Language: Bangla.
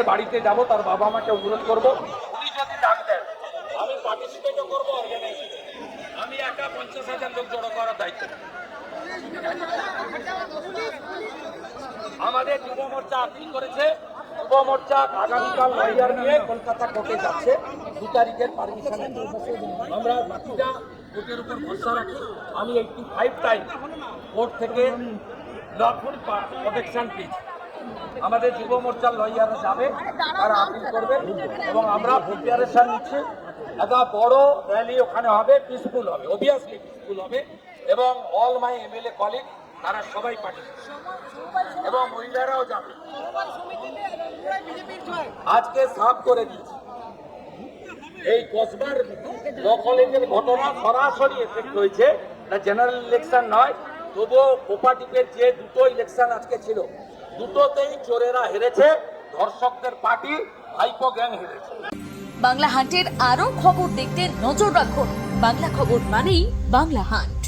বাড়িতে যাব, তার বাবা মাকে অনুরোধ করব, উনি যদি ডাক দেন আমি পার্টিসিপেটও করবো। আমি একা 50,000 লোক জড়ো করার দায়িত্ব। আমাদের যুব মোর্চা আপিল করেছে, যুব মোর্চা আগামীকাল লয়ার নিয়ে কলকাতা কোর্টে যাচ্ছে 2 তারিখের পারমিশনে। আমরা বাকিটা কোর্টের উপর ভরসা রাখি। আমি 85 টাইম কোর্ট থেকে লফুল প্রোটেকশন পেয়েছি। আমাদের যুব মোর্চার লয়াররা যাবে, তারা আপিল করবে এবং আমরা প্রিপারেশন নিচ্ছি। একটা বড় র্যালি ওখানে হবে, পিসফুল হবে, অবভিয়াসলি পিসফুল হবে এবং অল মাই এমএলএ কলিগ তারা সবাই পাঠিয়েছে এবং মহিলারাও যাবে। আজকে সাফ করে দিয়েছে এই কসবার ল কলেজের ঘটনা সরাসরি এফেক্ট হয়েছে, জেনারেল ইলেকশন নয়। তবুও কোপারেটিভের যে 2টো ইলেকশন আজকে ছিল, 2টোতেই চোরেরা হেরেছে, ধর্ষকদের পার্টি ভাইপো গ্যাং হেরেছে। বাংলা হান্টের আরো খবর দেখতে নজর রাখুন। বাংলা খবর মানেই বাংলা হান্ট।